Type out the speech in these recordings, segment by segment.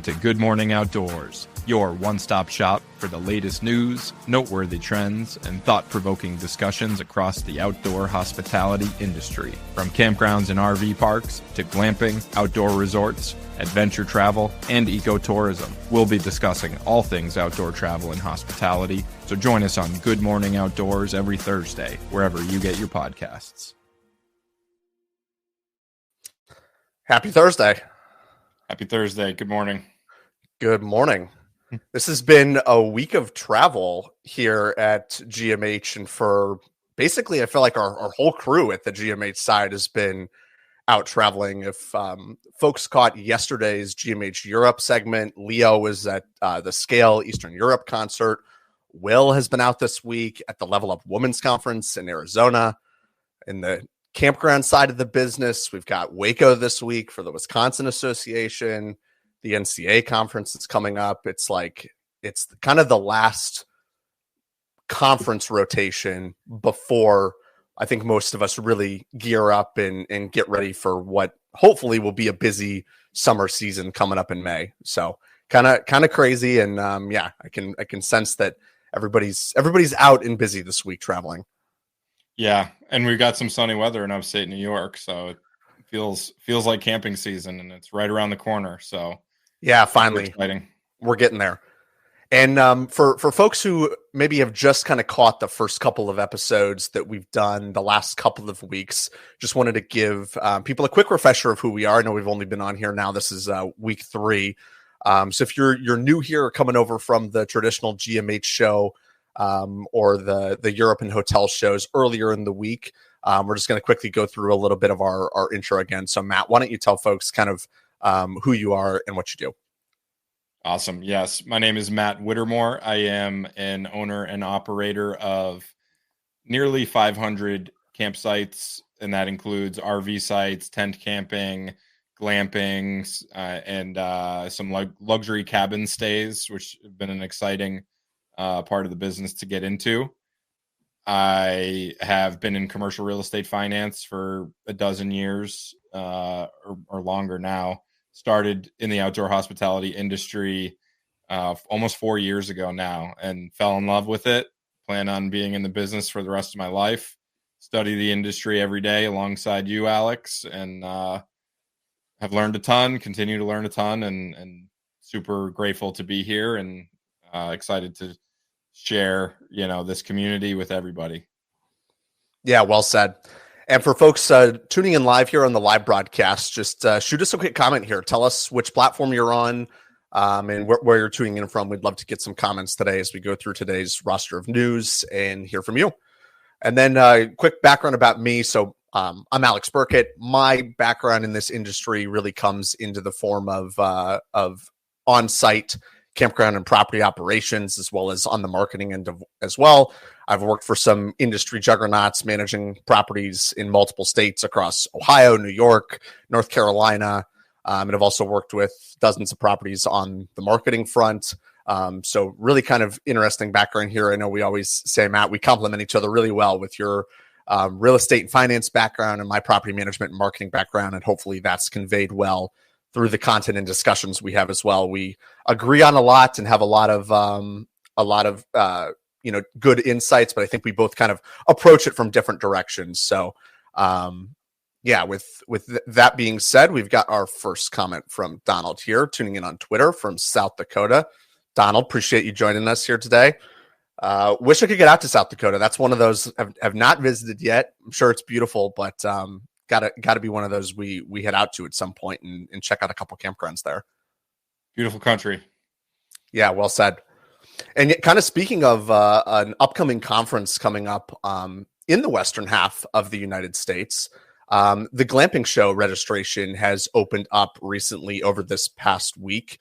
to Good Morning Outdoors, your one-stop shop for the latest news, noteworthy trends, and thought-provoking discussions across the outdoor hospitality industry. From campgrounds and RV parks to glamping, outdoor resorts, adventure travel, and ecotourism, we'll be discussing all things outdoor travel and hospitality, so join us on Good Morning Outdoors every Thursday, wherever you get your podcasts. Happy Thursday. Happy Thursday. Good morning. Good morning. This has been a week of travel here at GMH, and for basically, I feel like our whole crew at the GMH side has been out traveling. If folks caught yesterday's GMH Europe segment, Leo was at the Scale Eastern Europe concert. Will has been out this week at the Level Up Women's Conference in Arizona. In the campground side of the business, we've got Waco this week for the Wisconsin Association. The NCA conference is coming up. It's kind of the last conference rotation before I think most of us really gear up and get ready for what hopefully will be a busy summer season coming up in May. So kind of crazy. And I can sense that everybody's out and busy this week traveling. Yeah, and we've got some sunny weather in upstate New York, so it feels like camping season, and it's right around the corner. So yeah, finally, we're getting there. And for folks who maybe have just kind of caught the first couple of episodes that we've done the last couple of weeks, just wanted to give people a quick refresher of who we are. I know we've only been on here now. This is week 3. So if you're new here, coming over from the traditional GMH show, or the Europe and hotel shows earlier in the week, we're just going to quickly go through a little bit of our intro again. So Matt, why don't you tell folks kind of who you are and what you do? Awesome. Yes. My name is Matt Whittermore. I am an owner and operator of nearly 500 campsites, and that includes RV sites, tent camping, glamping, and some luxury cabin stays, which have been an exciting part of the business to get into. I have been in commercial real estate finance for a dozen years or longer now. Started in the outdoor hospitality industry almost 4 years ago now, and fell in love with it. Plan on being in the business for the rest of my life. Study the industry every day alongside you, Alex, and have learned a ton, continue to learn a ton, and super grateful to be here and excited to share, this community with everybody. Yeah, well said. And for folks tuning in live here on the live broadcast, just shoot us a quick comment here. Tell us which platform you're on and where you're tuning in from. We'd love to get some comments today as we go through today's roster of news and hear from you. And then quick background about me. So I'm Alex Burkett. My background in this industry really comes into the form of on-site campground and property operations, as well as on the marketing end as well. I've worked for some industry juggernauts managing properties in multiple states across Ohio, New York, North Carolina, and I've also worked with dozens of properties on the marketing front. So really kind of interesting background here. I know we always say, Matt, we complement each other really well with your real estate and finance background and my property management and marketing background, and hopefully that's conveyed well through the content and discussions we have as well. We agree on a lot and have a lot of good insights, but I think we both kind of approach it from different directions. So, with that being said, we've got our first comment from Donald here, tuning in on Twitter from South Dakota. Donald, appreciate you joining us here today. Wish I could get out to South Dakota. That's one of those I've not visited yet. I'm sure it's beautiful, but Got to be one of those we head out to at some point and check out a couple campgrounds there. Beautiful country. Yeah, well said. And kind of speaking of an upcoming conference coming up in the western half of the United States, the glamping show registration has opened up recently over this past week.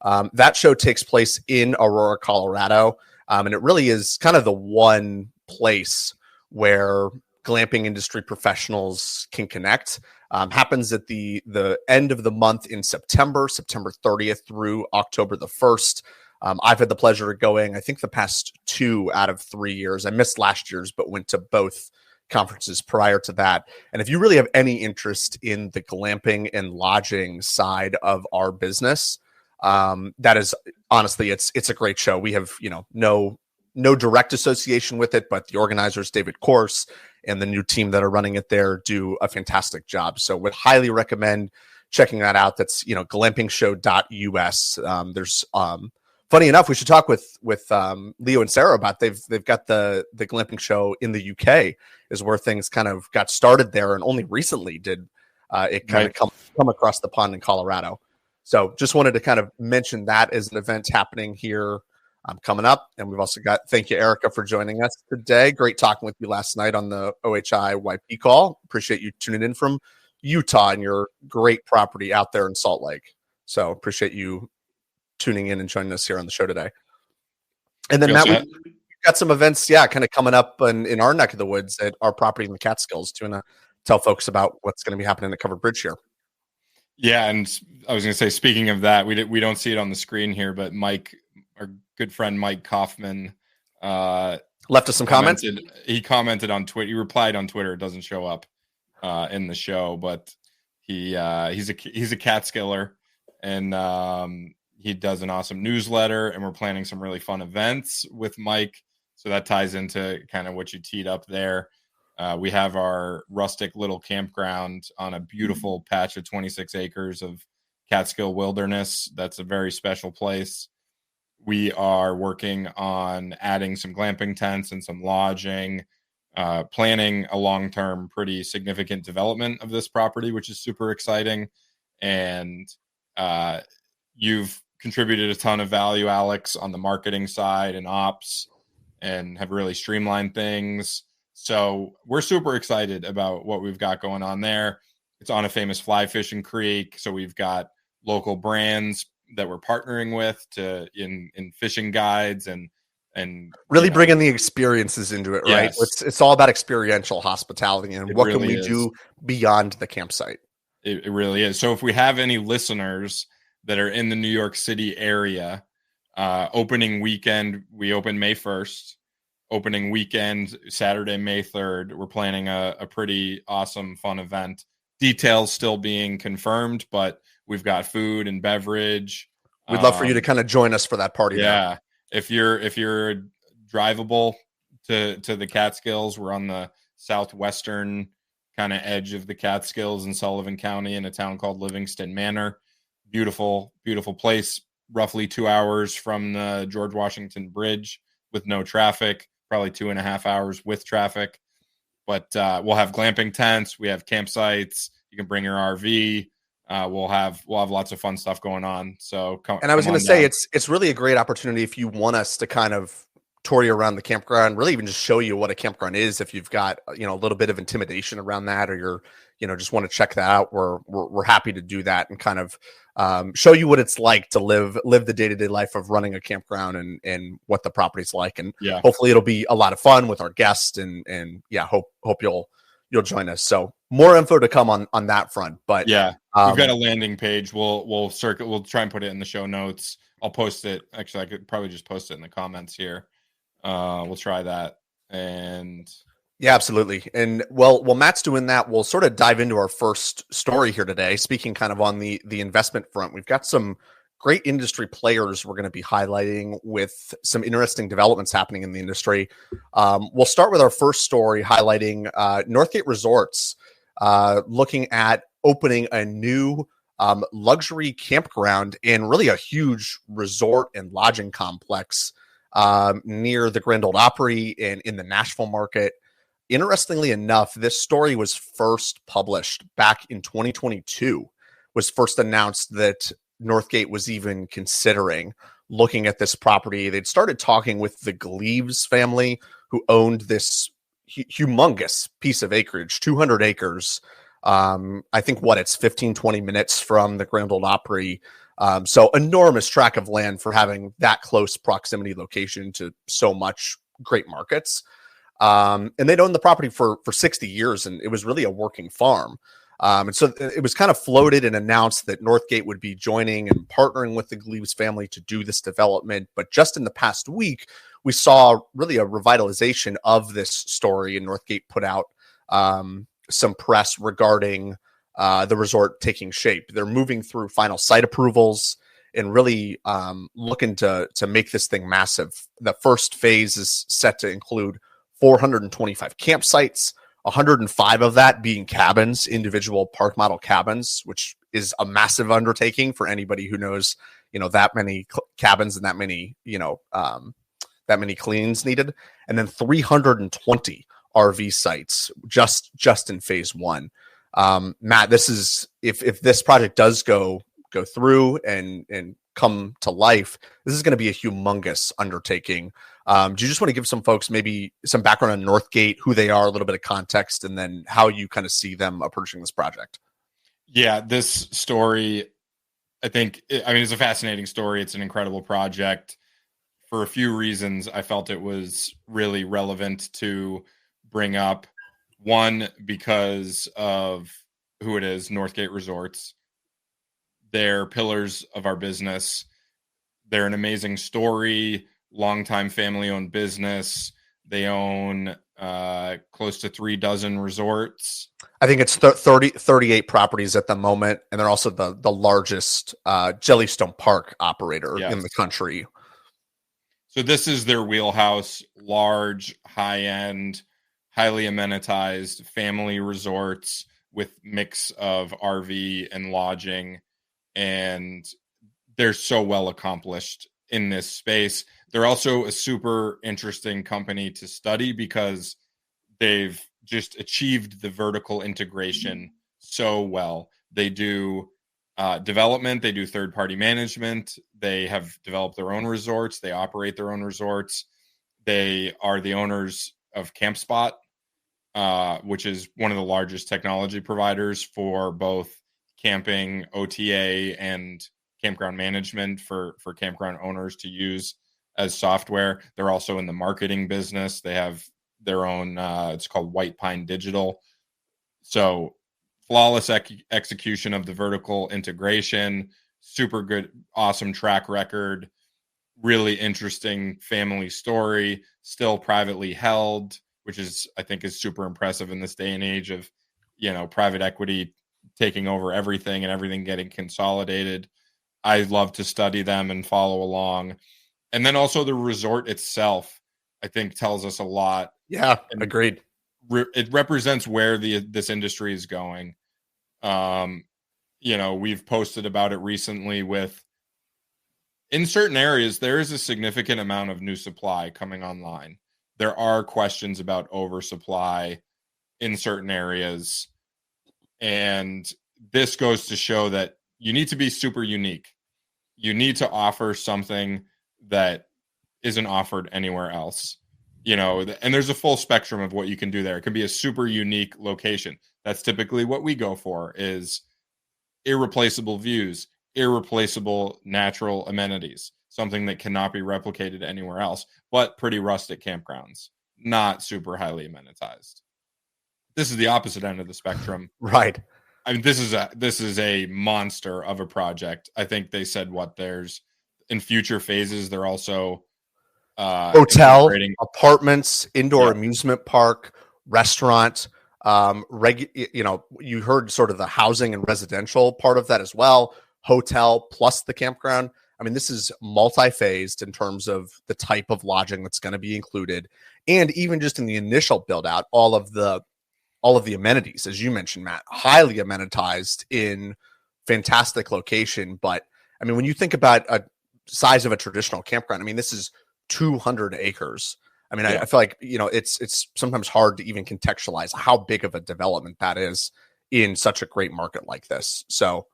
That show takes place in Aurora, Colorado, and it really is kind of the one place where glamping industry professionals can connect. Happens at the end of the month in September 30th through October the 1st. I've had the pleasure of going, I think, the past 2 out of 3 years. I missed last year's, but went to both conferences prior to that. And if you really have any interest in the glamping and lodging side of our business, That is honestly, it's a great show. We have, no direct association with it, but the organizers, David Course, and the new team that are running it there do a fantastic job. So would highly recommend checking that out. That's, glampingshow.us. There's, funny enough, we should talk with Leo and Sarah about they've got the glamping show in the UK is where things kind of got started there, and only recently did it kind of come across the pond in Colorado. So just wanted to kind of mention that as an event happening here coming up. And we've also got, thank you, Erica, for joining us today. Great talking with you last night on the OHI YP call. Appreciate you tuning in from Utah and your great property out there in Salt Lake. So appreciate you tuning in and joining us here on the show today. And then Matt, we've got some events, kind of coming up in our neck of the woods at our property in the Catskills. Do you want to tell folks about what's going to be happening at Covered Bridge here? Yeah, and I was going to say, speaking of that, we don't see it on the screen here, but Mike, our good friend Mike Kaufman, left us some comments. He commented on Twitter. He replied on Twitter. It doesn't show up in the show, but he's a Catskiller, and he does an awesome newsletter, and we're planning some really fun events with Mike. So that ties into kind of what you teed up there. We have our rustic little campground on a beautiful patch of 26 acres of Catskill wilderness. That's a very special place. We are working on adding some glamping tents and some lodging, planning a long-term, pretty significant development of this property, which is super exciting. And you've contributed a ton of value, Alex, on the marketing side and ops, and have really streamlined things. So we're super excited about what we've got going on there. It's on a famous fly fishing creek. So we've got local brands that we're partnering with in fishing guides and really bringing the experiences into it, right? Yes. It's all about experiential hospitality and what really can we do beyond the campsite. It really is. So if we have any listeners that are in the New York City area, opening weekend, we open May 1st. Opening weekend, Saturday, May 3rd, we're planning a pretty awesome, fun event. Details still being confirmed, but we've got food and beverage. We'd love for you to kind of join us for that party. Yeah. If you're drivable to the Catskills, we're on the southwestern kind of edge of the Catskills in Sullivan County in a town called Livingston Manor. Beautiful, beautiful place, roughly 2 hours from the George Washington Bridge with no traffic. Probably 2.5 hours with traffic, but we'll have glamping tents. We have campsites. You can bring your RV. We'll have lots of fun stuff going on. So and I was going to say, it's really a great opportunity if you want us to kind of tour you around the campground, really even just show you what a campground is. If you've got, a little bit of intimidation around that, or you're, just want to check that out, we're happy to do that and kind of show you what it's like to live the day-to-day life of running a campground and what the property's like. And hopefully it'll be a lot of fun with our guests and hope you'll join us. So more info to come on that front, but we've got a landing page. We'll try and put it in the show notes. I'll post it. Actually, I could probably just post it in the comments here. We'll try that. And yeah, absolutely. And while Matt's doing that, we'll sort of dive into our first story here today. Speaking kind of on the investment front, we've got some great industry players we're going to be highlighting with some interesting developments happening in the industry. We'll start with our first story highlighting Northgate Resorts, looking at opening a new luxury campground and really a huge resort and lodging complex near the Grand Ole Opry and in the Nashville market. Interestingly enough, this story was first published back in 2022, was first announced that Northgate was even considering looking at this property. They'd started talking with the Gleaves family, who owned this humongous piece of acreage, 200 acres. I think it's 15, 20 minutes from the Grand Ole Opry. So enormous tract of land for having that close proximity location to so much great markets. And they'd owned the property for 60 years, and it was really a working farm. And so it was kind of floated and announced that Northgate would be joining and partnering with the Gleaves family to do this development. But just in the past week, we saw really a revitalization of this story, and Northgate put out some press regarding the resort taking shape. They're moving through final site approvals. and really looking to make this thing massive. The first phase is set to include 425 campsites, 105 of that being cabins, individual park model cabins, which is a massive undertaking for anybody who knows, that many cabins and that many, that many cleans needed. And then 320 RV sites just in phase one. Matt, this is, if this project does go through and come to life, this is going to be a humongous undertaking. Do you just want to give some folks maybe some background on Northgate, who they are, a little bit of context, and then how you kind of see them approaching this project? Yeah, this story, it's a fascinating story. It's an incredible project. For a few reasons, I felt it was really relevant to bring up. One, because of who it is, Northgate Resorts. They're pillars of our business. They're an amazing story, longtime family-owned business. They own close to 36 resorts. I think it's 38 properties at the moment, and they're also the largest Jellystone Park operator in the country. So this is their wheelhouse: large, high-end, highly amenitized family resorts with mix of RV and lodging. And they're so well accomplished in this space. They're also a super interesting company to study because they've just achieved the vertical integration so well. They do development, they do third-party management, they have developed their own resorts, they operate their own resorts. They are the owners of CampSpot, which is one of the largest technology providers for both camping, OTA, and campground management for campground owners to use as software. They're also in the marketing business. They have their own, it's called White Pine Digital. So flawless execution of the vertical integration, super good, awesome track record, really interesting family story, still privately held, which is, I think, is super impressive in this day and age of, private equity taking over everything and everything getting consolidated. I love to study them and follow along. And then also the resort itself, I think, tells us a lot. Yeah, agreed. It represents where this industry is going. We've posted about it recently with, in certain areas, there is a significant amount of new supply coming online. There are questions about oversupply in certain areas. And this goes to show that you need to be super unique. You need to offer something that isn't offered anywhere else. And there's a full spectrum of what you can do there. It can be a super unique location. That's typically what we go for, is irreplaceable views, irreplaceable natural amenities, something that cannot be replicated anywhere else, but pretty rustic campgrounds, not super highly amenitized. This is the opposite end of the spectrum. Right. I mean, this is a monster of a project. I think they said there's in future phases, they're also hotel, apartments, indoor amusement park, restaurant. You heard sort of the housing and residential part of that as well. Hotel plus the campground. I mean, this is multi-phased in terms of the type of lodging that's going to be included, and even just in the initial build out, all of the amenities, as you mentioned, Matt, highly amenitized in fantastic location. But I mean, when you think about a size of a traditional campground, I mean, this is 200 acres. I mean, I feel like, it's sometimes hard to even contextualize how big of a development that is in such a great market like this. So,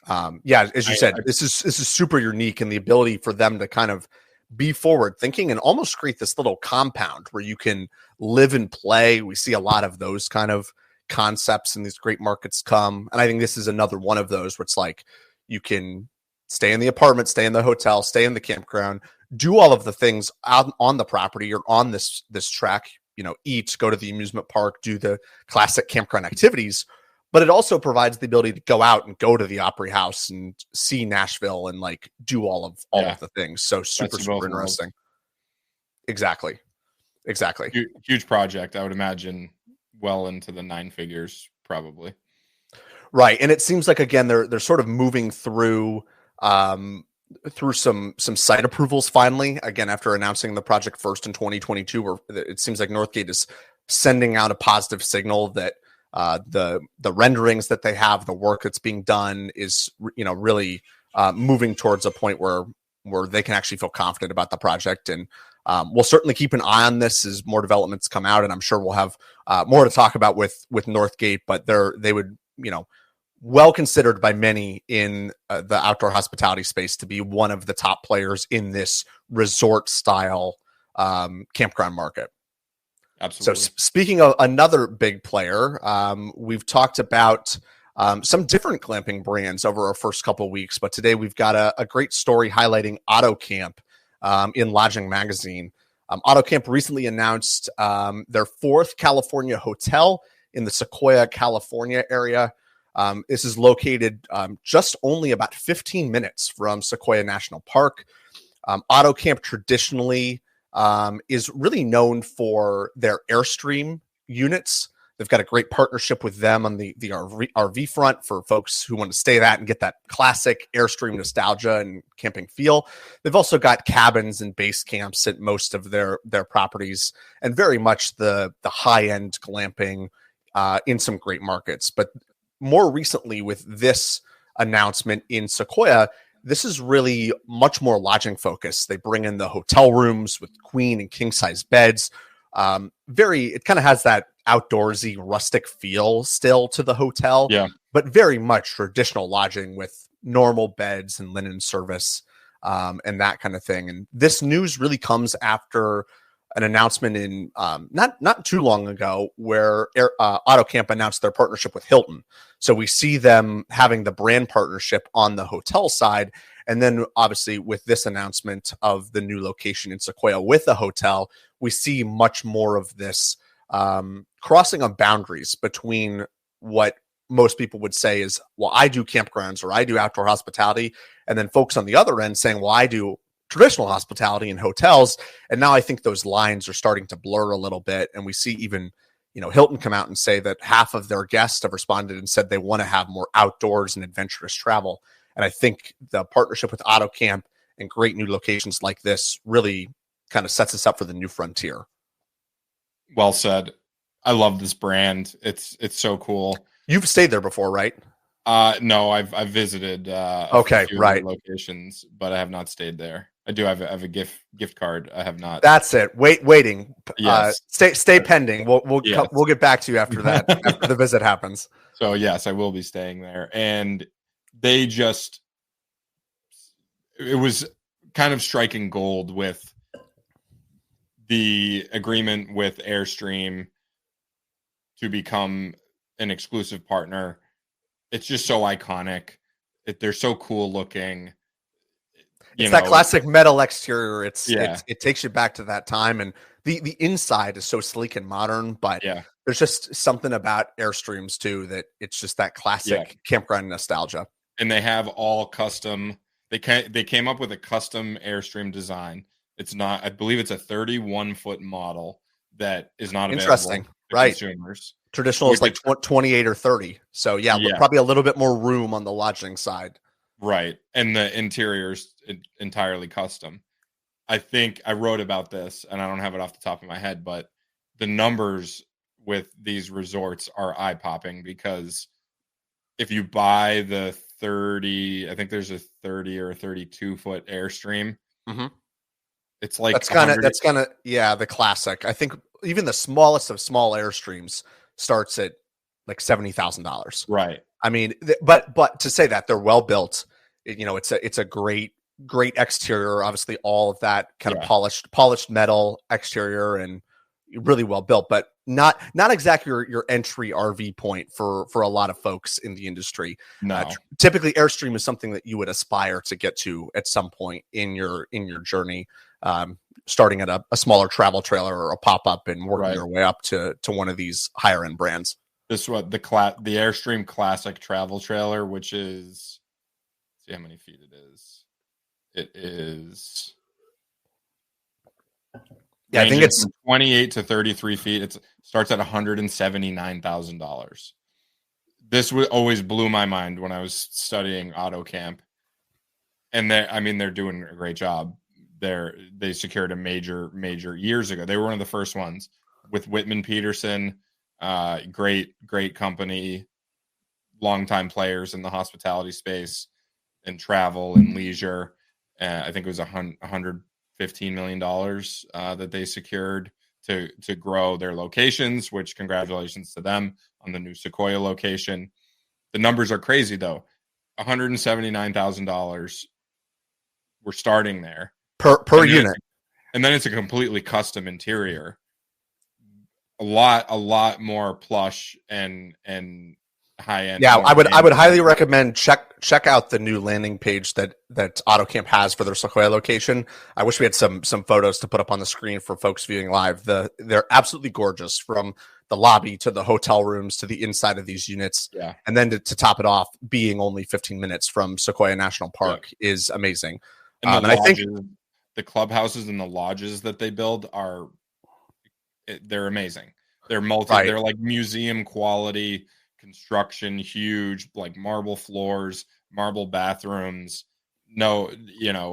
as you said, this is super unique, and the ability for them to kind of be forward thinking and almost create this little compound where you can live and play. We see a lot of those kind of concepts in these great markets come. And I think this is another one of those where it's like, you can stay in the apartment, stay in the hotel, stay in the campground, do all of the things on the property or on this track, eat, go to the amusement park, do the classic campground activities. But it also provides the ability to go out and go to the Opry House and see Nashville and like do all of the things. So super interesting. Exactly. Huge project. I would imagine well into the 9 figures, probably. Right. And it seems like, again, they're sort of moving through through some site approvals finally. Again, after announcing the project first in 2022, where it seems like Northgate is sending out a positive signal that the renderings that they have, the work that's being done is really moving towards a point where they can actually feel confident about the project. And we'll certainly keep an eye on this as more developments come out, and I'm sure we'll have more to talk about with Northgate. But they would, well considered by many in the outdoor hospitality space to be one of the top players in this resort style campground market. Absolutely. So speaking of another big player, we've talked about some different glamping brands over our first couple of weeks, but today we've got a great story highlighting AutoCamp in Lodging Magazine. AutoCamp recently announced their 4th California hotel in the Sequoia, California area. This is located just only about 15 minutes from Sequoia National Park. AutoCamp traditionally is really known for their Airstream units. They've got a great partnership with them on the RV front for folks who want to stay that and get that classic Airstream nostalgia and camping feel. They've also got cabins and base camps at most of their properties, and very much the high-end glamping in some great markets. But more recently, with this announcement in Sequoia, this is really much more lodging focused. They bring in the hotel rooms with queen and king size beds. It kind of has that outdoorsy rustic feel still to the hotel, but very much traditional lodging with normal beds and linen service and that kind of thing. And this news really comes after an announcement in not too long ago where AutoCamp announced their partnership with Hilton. So we see them having the brand partnership on the hotel side. And then obviously with this announcement of the new location in Sequoia with the hotel, we see much more of this crossing of boundaries between what most people would say is, well, I do campgrounds or I do outdoor hospitality. And then folks on the other end saying, well, I do traditional hospitality and hotels. And now I think those lines are starting to blur a little bit. And we see even, Hilton come out and say that half of their guests have responded and said they want to have more outdoors and adventurous travel. And I think the partnership with AutoCamp and great new locations like this really kind of sets us up for the new frontier. Well said. I love this brand. It's so cool. You've stayed there before, right? No, I've visited okay, right, locations, but I have not stayed there. I do have a gift card. I have not. That's it. Waiting. Yes. Stay pending. We'll get back to you after that after the visit happens. So yes, I will be staying there. And it was kind of striking gold with the agreement with Airstream to become an exclusive partner. It's just so iconic. They're so cool looking. It's that classic metal exterior. It takes you back to that time, and the inside is so sleek and modern. But there's just something about Airstreams too that it's just that classic campground nostalgia. And they have all custom. They came up with a custom Airstream design. It's not. I believe it's a 31-foot model that is not interesting. Available to right. consumers. Traditional is like 28 or 30. So probably a little bit more room on the lodging side. Right. And the interior's entirely custom. I think I wrote about this, and I don't have it off the top of my head, but the numbers with these resorts are eye-popping, because if you buy the 30, I think there's a 30 or 32-foot Airstream. Mm-hmm. It's like that's kind of the classic. I think even the smallest of small Airstreams starts at like $70,000. Right. I mean, but to say that they're well built, it's a great exterior. Obviously, all of that kind of polished metal exterior and really well built, but not exactly your entry RV point for a lot of folks in the industry. No. Typically, Airstream is something that you would aspire to get to at some point in your journey. Starting at a smaller travel trailer or a pop-up and working your way up to one of these higher end brands. This what the Airstream Classic travel trailer, which is, see how many feet it is. It is I think it's 28 to 33 feet. It starts at $179,000. This always blew my mind when I was studying AutoCamp. And they're doing a great job. They secured a major years ago. They were one of the first ones with Whitman Peterson, great company, longtime players in the hospitality space and travel and leisure. I think it was $115 million that they secured to grow their locations, which congratulations to them on the new Sequoia location. The numbers are crazy though. $179,000. We're starting there per unit. And then it's a completely custom interior. A lot more plush and high end. Yeah, I would highly recommend check out the new landing page that AutoCamp has for their Sequoia location. I wish we had some photos to put up on the screen for folks viewing live. They're absolutely gorgeous, from the lobby to the hotel rooms to the inside of these units. Yeah. And then to top it off, being only 15 minutes from Sequoia National Park is amazing. And I think the clubhouses and the lodges that they build they're amazing. They're they're like museum quality construction, huge, like marble floors, marble bathrooms, no,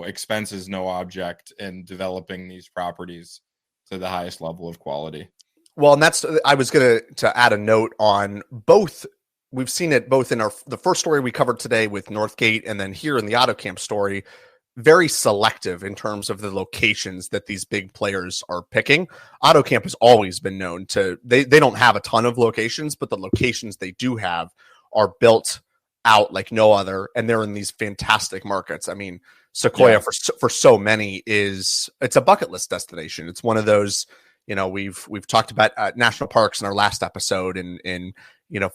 expenses, no object in developing these properties to the highest level of quality. Well, and I was going to add a note on both. We've seen it both in the first story we covered today with Northgate, and then here in the AutoCamp story, very selective in terms of the locations that these big players are picking. AutoCamp has always been known to, they don't have a ton of locations, but the locations they do have are built out like no other, and they're in these fantastic markets. I mean, Sequoia for so many it's a bucket list destination. It's one of those, we've talked about national parks in our last episode, and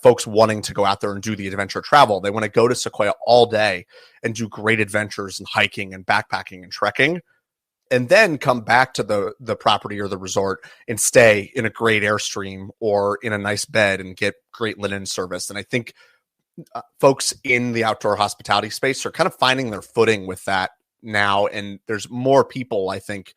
folks wanting to go out there and do the adventure travel. They want to go to Sequoia all day and do great adventures and hiking and backpacking and trekking, and then come back to the property or the resort and stay in a great Airstream or in a nice bed and get great linen service. And I think folks in the outdoor hospitality space are kind of finding their footing with that now. And there's more people, I think,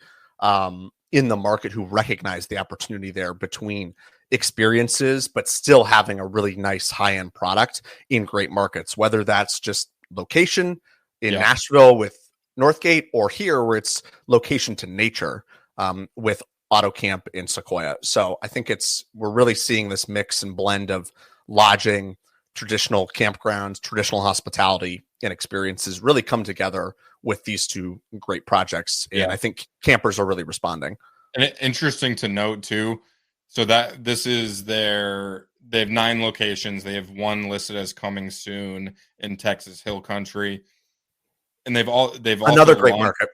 in the market who recognize the opportunity there between experiences, but still having a really nice high-end product in great markets, whether that's just location in Nashville with Northgate, or here where it's location to nature with AutoCamp in Sequoia. So I think we're really seeing this mix and blend of lodging, traditional campgrounds, traditional hospitality, and experiences really come together with these two great projects. And I think campers are really responding. And interesting to note too, so that this is they have 9 locations. They have one listed as coming soon in Texas Hill Country. And they've another great market.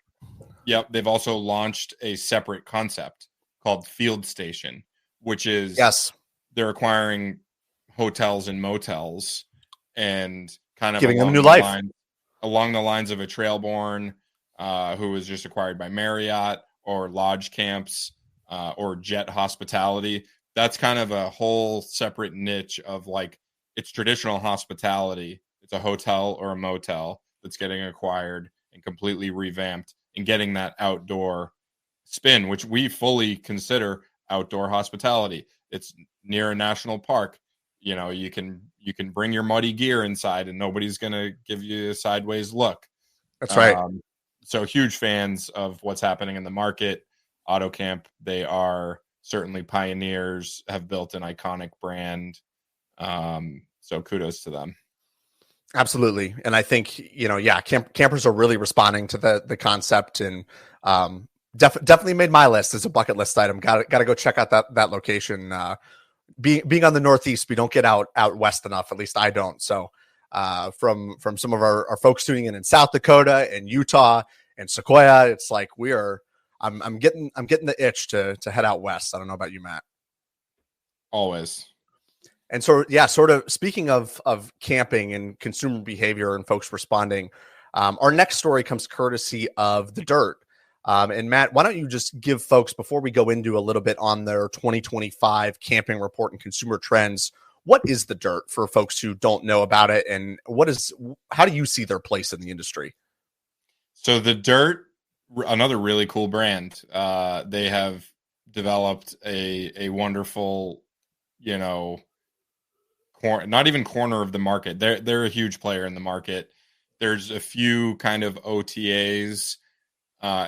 Yep. They've also launched a separate concept called Field Station, which is they're acquiring hotels and motels and kind of giving them new life along the lines of a Trailborn, who was just acquired by Marriott, or lodge camps, or jet hospitality. That's kind of a whole separate niche of like, it's traditional hospitality. It's a hotel or a motel that's getting acquired and completely revamped and getting that outdoor spin, which we fully consider outdoor hospitality. It's near a national park. You can bring your muddy gear inside and nobody's going to give you a sideways look. That's right. So huge fans of what's happening in the market. AutoCamp, they are certainly pioneers, have built an iconic brand. So kudos to them. Absolutely. And I think, campers are really responding to the concept, and definitely made my list as a bucket list item. Got to go check out that location. Being on the Northeast, we don't get out West enough. At least I don't. So from some of our folks tuning in South Dakota and Utah and Sequoia, it's like I'm getting the itch to head out West. I don't know about you, Matt. Always. And so, sort of speaking of camping and consumer behavior and folks responding, our next story comes courtesy of the Dyrt. And Matt, why don't you just give folks, before we go into a little bit on their 2025 camping report and consumer trends, what is the Dyrt for folks who don't know about it, and how do you see their place in the industry? So the Dyrt, another really cool brand. They have developed a wonderful, not even corner of the market. They're a huge player in the market. There's a few kind of OTAs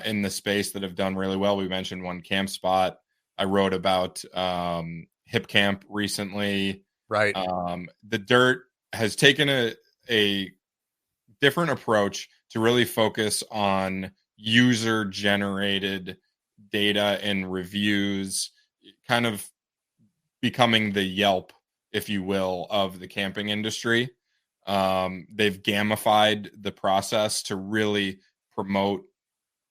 in the space that have done really well. We mentioned one, Camp Spot. I wrote about Hip Camp recently. Right. The Dyrt has taken a different approach to really focus on user generated data and reviews, kind of becoming the Yelp, if you will, of the camping industry. They've gamified the process to really promote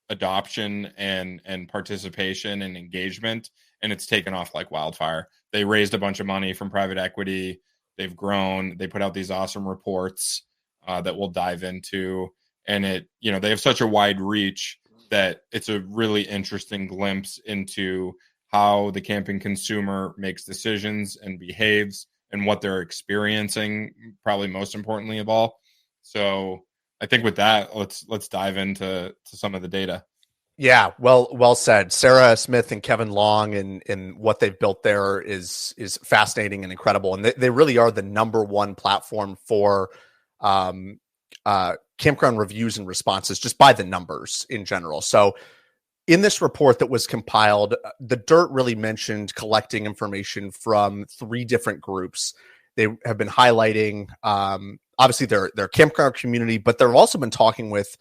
adoption and participation and engagement, and it's taken off like wildfire. They raised a bunch of money from private equity. They've grown. They put out these awesome reports that we'll dive into, and they have such a wide reach that it's a really interesting glimpse into how the camping consumer makes decisions and behaves and what they're experiencing, probably most importantly of all. So I think with that, let's dive into some of the data. Yeah, well said. Sarah Smith and Kevin Long and what they've built there is fascinating and incredible. And they really are the number one platform for campground reviews and responses, just by the numbers in general. So in this report that was compiled, the Dyrt really mentioned collecting information from 3 different groups. They have been highlighting, obviously, their campground community, but they've also been talking with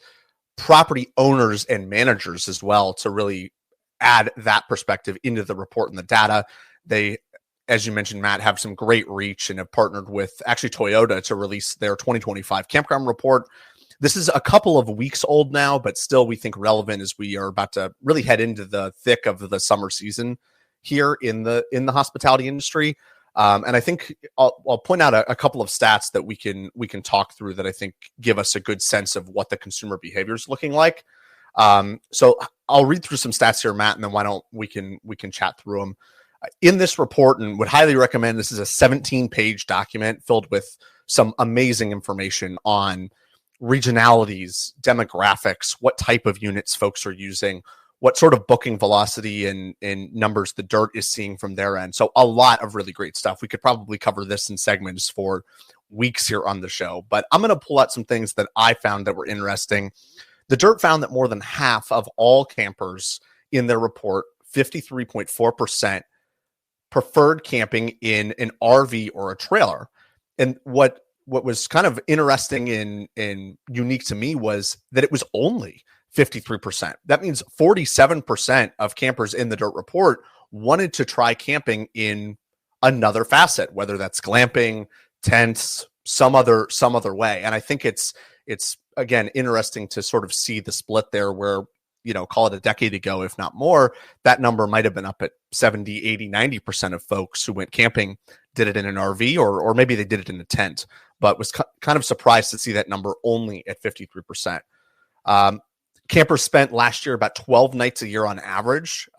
property owners and managers as well to really add that perspective into the report and the data. They, as you mentioned, Matt, have some great reach and have partnered with actually Toyota to release their 2025 campground report. This is a couple of weeks old now, but still we think relevant as we are about to really head into the thick of the summer season here in the hospitality industry. And I think I'll point out a couple of stats that we can talk through that I think give us a good sense of what the consumer behavior is looking like. So I'll read through some stats here, Matt, and then why don't we can chat through them in this report, and would highly recommend. This is a 17-page document filled with some amazing information on regionalities, demographics, what type of units folks are using, what sort of booking velocity and numbers the Dyrt is seeing from their end. So a lot of really great stuff. We could probably cover this in segments for weeks here on the show, but I'm going to pull out some things that I found that were interesting. The Dyrt found that more than half of all campers in their report, 53.4%, preferred camping in an RV or a trailer. And what was kind of interesting and unique to me was that it was only 53%. That means 47% of campers in the Dyrt report wanted to try camping in another facet, whether that's glamping, tents, some other way. And I think it's again interesting to sort of see the split there where, call it a decade ago, if not more, that number might have been up at 70, 80, 90% of folks who went camping did it in an RV or maybe they did it in a tent, but was kind of surprised to see that number only at 53%. Campers spent last year about 12 nights a year on average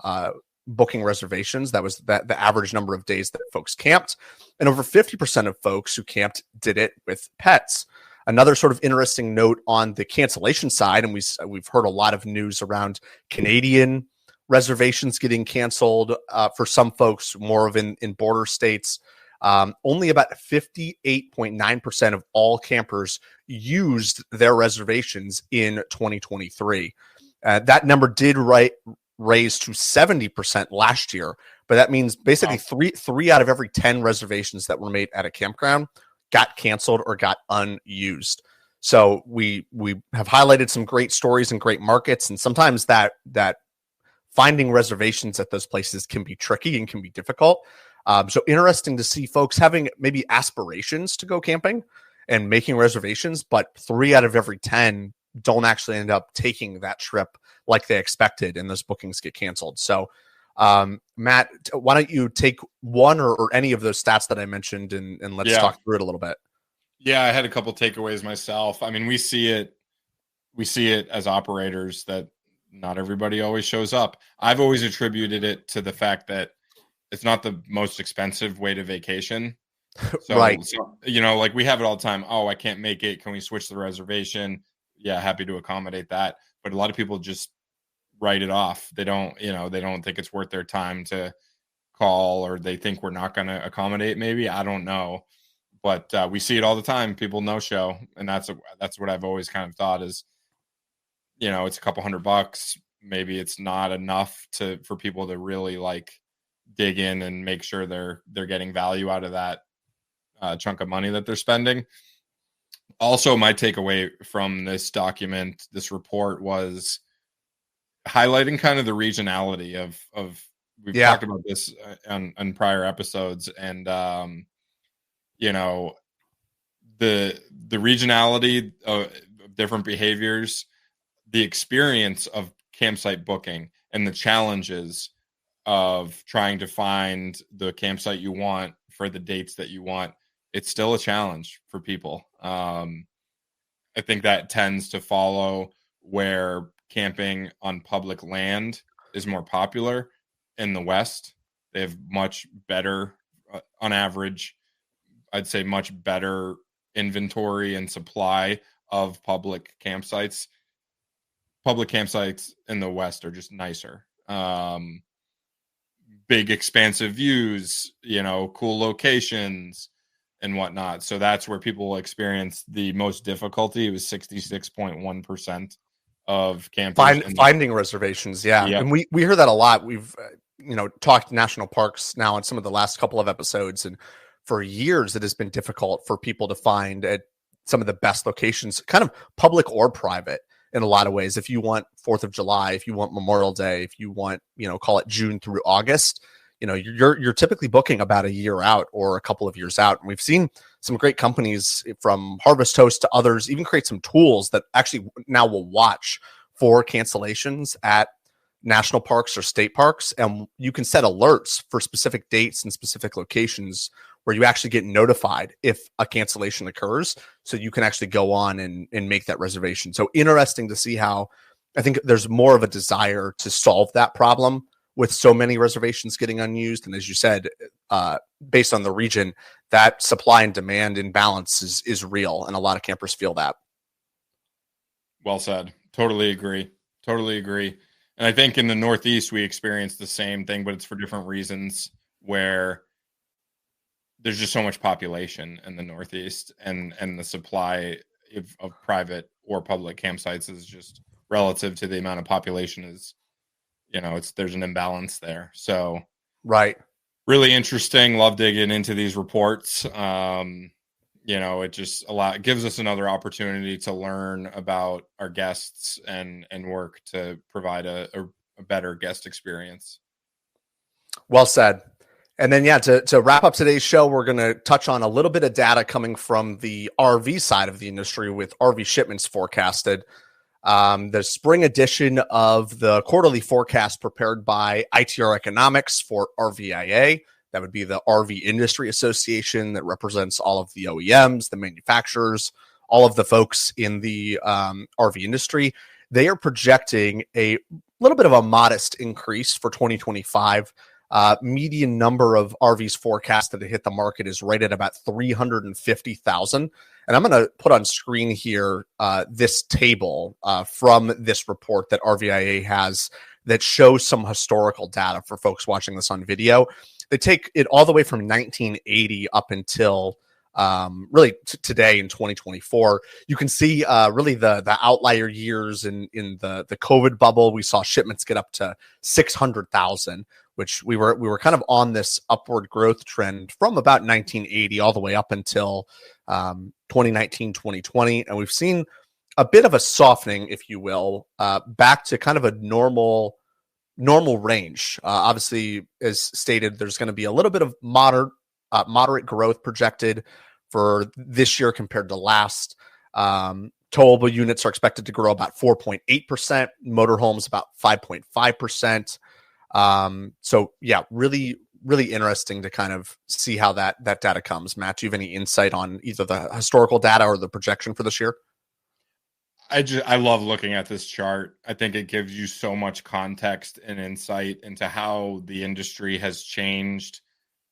booking reservations. That was the average number of days that folks camped. And over 50% of folks who camped did it with pets. Another sort of interesting note on the cancellation side, and we've heard a lot of news around Canadian reservations getting canceled for some folks, more of in border states. Only about 58.9% of all campers used their reservations in 2023. That number did raise to 70% last year, but that means basically three out of every 10 reservations that were made at a campground got canceled or got unused. So we have highlighted some great stories and great markets, and sometimes that finding reservations at those places can be tricky and can be difficult. So interesting to see folks having maybe aspirations to go camping and making reservations, but 3 out of every 10 don't actually end up taking that trip like they expected, and those bookings get canceled. So, Matt, why don't you take one or any of those stats that I mentioned and let's talk through it a little bit. Yeah, I had a couple takeaways myself. I mean, we see it as operators that not everybody always shows up. I've always attributed it to the fact that it's not the most expensive way to vacation. So, right. So, like we have it all the time. Oh, I can't make it. Can we switch the reservation? Yeah, happy to accommodate that. But a lot of people just write it off. They don't think it's worth their time to call, or they think we're not going to accommodate. Maybe, I don't know. but we see it all the time. People no show, and that's what I've always kind of thought is, it's a couple $100. Maybe it's not enough for people to really like dig in and make sure they're getting value out of that chunk of money that they're spending. Also, my takeaway from this document, this report, was highlighting kind of the regionality of we've talked about this on prior episodes, and the regionality of different behaviors, the experience of campsite booking, and the challenges of trying to find the campsite you want for the dates that you want. It's still a challenge for people. I think that tends to follow where camping on public land is more popular in the West. They have much better, on average, I'd say much better inventory and supply of public campsites. Public campsites in the West are just nicer. Big expansive views, cool locations and whatnot. So that's where people experience the most difficulty. It was 66.1% of campers finding reservations. Yeah. Yep. And we hear that a lot. We've, talked national parks now in some of the last couple of episodes. And for years, it has been difficult for people to find at some of the best locations, kind of public or private in a lot of ways. If you want 4th of July, if you want Memorial Day, if you want, call it June through August, you're typically booking about a year out or a couple of years out. And we've seen some great companies from Harvest Host to others even create some tools that actually now will watch for cancellations at national parks or state parks. And you can set alerts for specific dates and specific locations where you actually get notified if a cancellation occurs. So you can actually go on and make that reservation. So interesting to see how I think there's more of a desire to solve that problem with so many reservations getting unused. And as you said, based on the region, that supply and demand imbalance is real. And a lot of campers feel that. Well said. Totally agree. And I think in the Northeast, we experience the same thing, but it's for different reasons, where there's just so much population in the Northeast, and the supply of private or public campsites is just relative to the amount of population is, there's an imbalance there. So, right. Really interesting. Love digging into these reports. It just gives us another opportunity to learn about our guests and work to provide a better guest experience. Well said. And then, to wrap up today's show, we're going to touch on a little bit of data coming from the RV side of the industry with RV shipments forecasted. The spring edition of the quarterly forecast prepared by ITR Economics for RVIA. That would be the RV Industry Association that represents all of the OEMs, the manufacturers, all of the folks in the RV industry. They are projecting a little bit of a modest increase for 2025. Median number of RVs forecasted to hit the market is right at about 350,000. And I'm going to put on screen here this table from this report that RVIA has that shows some historical data for folks watching this on video. They take it all the way from 1980 up until today in 2024. You can see really the outlier years in the COVID bubble. We saw shipments get up to 600,000, which we were kind of on this upward growth trend from about 1980 all the way up until 2019, 2020. And we've seen a bit of a softening, if you will, back to kind of a normal range. Obviously, as stated, there's going to be a little bit of moderate growth projected for this year compared to last. Towable units are expected to grow about 4.8%, motorhomes about 5.5%. So yeah, really, really interesting to kind of see how that data comes. Matt, do you have any insight on either the historical data or the projection for this year? I love looking at this chart. I think it gives you so much context and insight into how the industry has changed.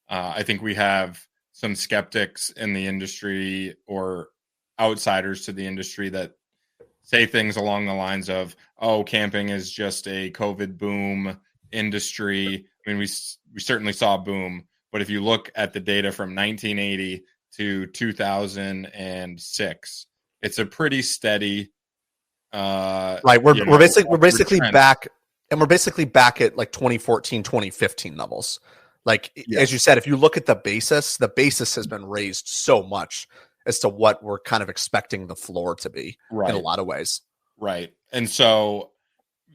I think we have some skeptics in the industry or outsiders to the industry that say things along the lines of, "Oh, camping is just a COVID boom industry." I mean, we certainly saw a boom, but if you look at the data from 1980 to 2006. It's a pretty steady. Right. We're basically trend. back, and we're basically back at like 2014, 2015 levels. Like, Yes. as you said, if you look at the basis has been raised so much as to what we're kind of expecting the floor to be in a lot of ways. Right. And so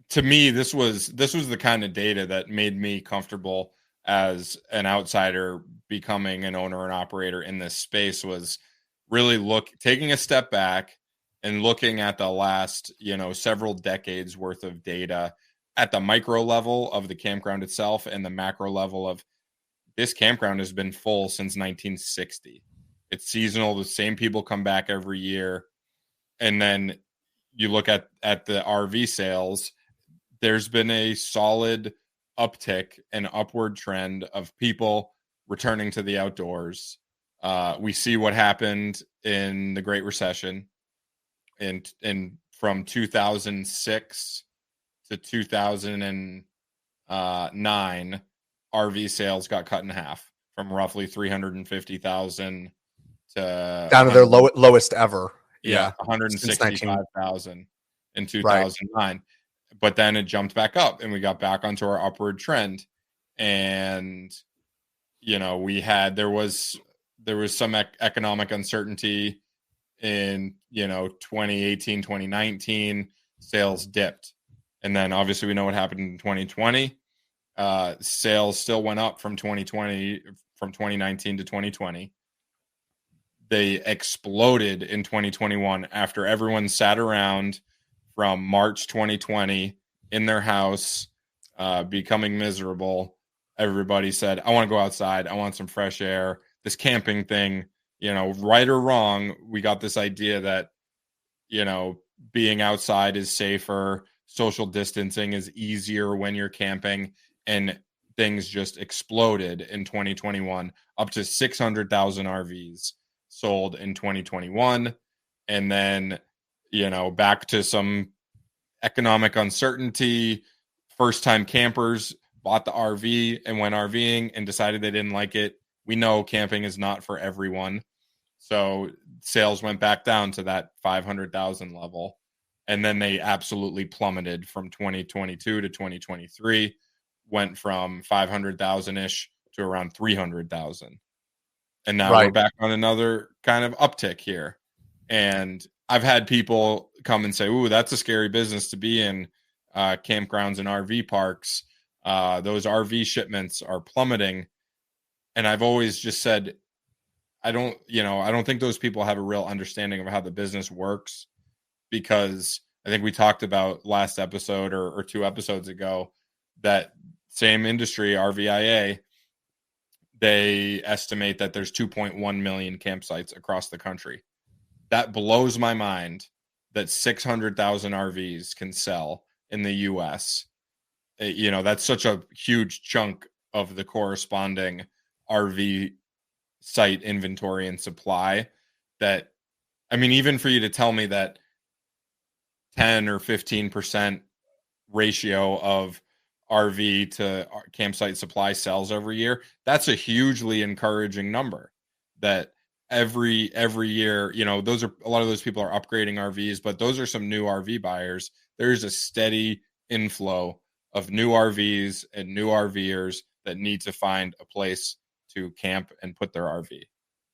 to me, this was the kind of data that made me comfortable as an outsider becoming an owner and operator in this space, was really taking a step back and looking at the last, several decades worth of data at the micro level of the campground itself and the macro level of this campground has been full since 1960. It's seasonal. The same people come back every year. And then you look at the RV sales, there's been a solid uptick and upward trend of people returning to the outdoors. We see what happened in the Great Recession, and from 2006 to 2009, RV sales got cut in half from roughly 350,000 to down to their lowest ever. Yeah, 165,000 in 2009. Right. But then it jumped back up and we got back onto our upward trend. And there was some economic uncertainty in 2018, 2019. Sales dipped, and then obviously we know what happened in 2020. Sales still went up from 2019 to 2020. They exploded in 2021 after everyone sat around from March 2020 in their house, becoming miserable. Everybody said, I want to go outside. I want some fresh air. This camping thing, right or wrong, we got this idea that, being outside is safer. Social distancing is easier when you're camping. And things just exploded in 2021, up to 600,000 RVs sold in 2021. And then, back to some economic uncertainty. First time campers bought the RV and went RVing and decided they didn't like it. We know camping is not for everyone. So sales went back down to that 500,000 level. And then they absolutely plummeted from 2022 to 2023, went from 500,000-ish to around 300,000. And now we're back on another kind of uptick here. And I've had people come and say, ooh, that's a scary business to be in, campgrounds and RV parks. Those RV shipments are plummeting. And I've always just said, I don't think those people have a real understanding of how the business works, because I think we talked about last episode or 2 episodes ago that same industry, RVIA, they estimate that there's 2.1 million campsites across the country. That blows my mind that 600,000 RVs can sell in the US. That's such a huge chunk of the corresponding RV site inventory and supply that, even for you to tell me that 10 or 15% ratio of RV to campsite supply sells every year, that's a hugely encouraging number. That every year, those are a lot of those people are upgrading RVs, but those are some new RV buyers. There's a steady inflow of new RVs and new RVers that need to find a place to camp and put their RV.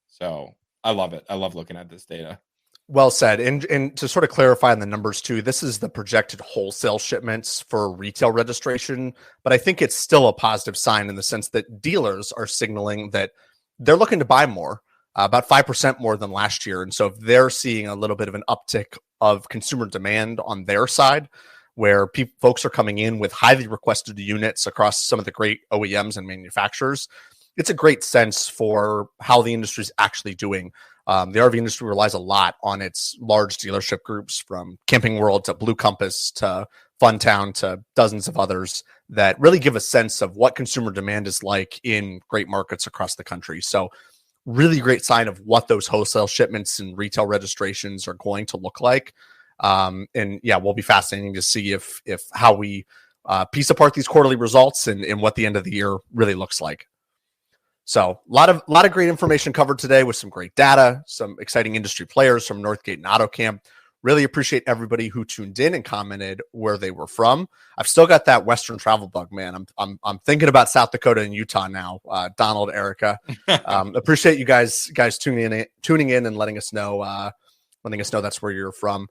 So I love it. I love looking at this data. Well said. And to sort of clarify on the numbers too, this is the projected wholesale shipments for retail registration, but I think it's still a positive sign in the sense that dealers are signaling that they're looking to buy more, about 5% more than last year. And so if they're seeing a little bit of an uptick of consumer demand on their side, where folks are coming in with highly requested units across some of the great OEMs and manufacturers, it's a great sense for how the industry is actually doing. The RV industry relies a lot on its large dealership groups, from Camping World to Blue Compass to Funtown to dozens of others, that really give a sense of what consumer demand is like in great markets across the country. So really great sign of what those wholesale shipments and retail registrations are going to look like. And yeah, will be fascinating to see if how we piece apart these quarterly results and what the end of the year really looks like. So a lot of great information covered today with some great data, some exciting industry players from Northgate and AutoCamp. Really appreciate everybody who tuned in and commented where they were from. I've still got that Western travel bug, man. I'm thinking about South Dakota and Utah now. Donald, Erica, appreciate you guys tuning in and letting us know that's where you're from.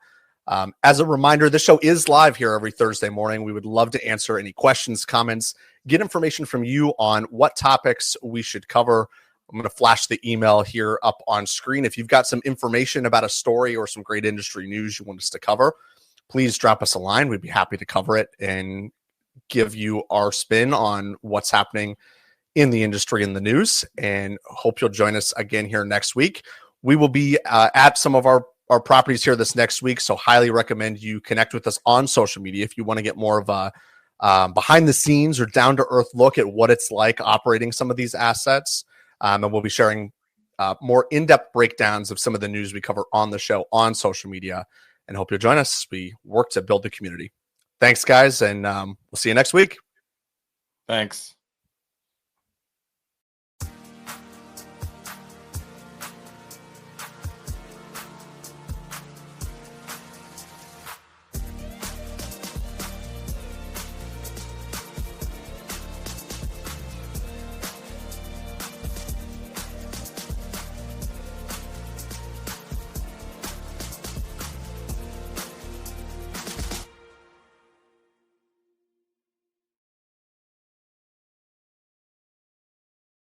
As a reminder, this show is live here every Thursday morning. We would love to answer any questions, comments, get information from you on what topics we should cover. I'm going to flash the email here up on screen. If you've got some information about a story or some great industry news you want us to cover, please drop us a line. We'd be happy to cover it and give you our spin on what's happening in the industry and the news. And hope you'll join us again here next week. We will be at some of our properties here this next week, so highly recommend you connect with us on social media if you want to get more of a behind the scenes or down to earth look at what it's like operating some of these assets. And we'll be sharing more in-depth breakdowns of some of the news we cover on the show on social media, and hope you'll join us as we work to build the community. Thanks, guys, and we'll see you next week. Thanks.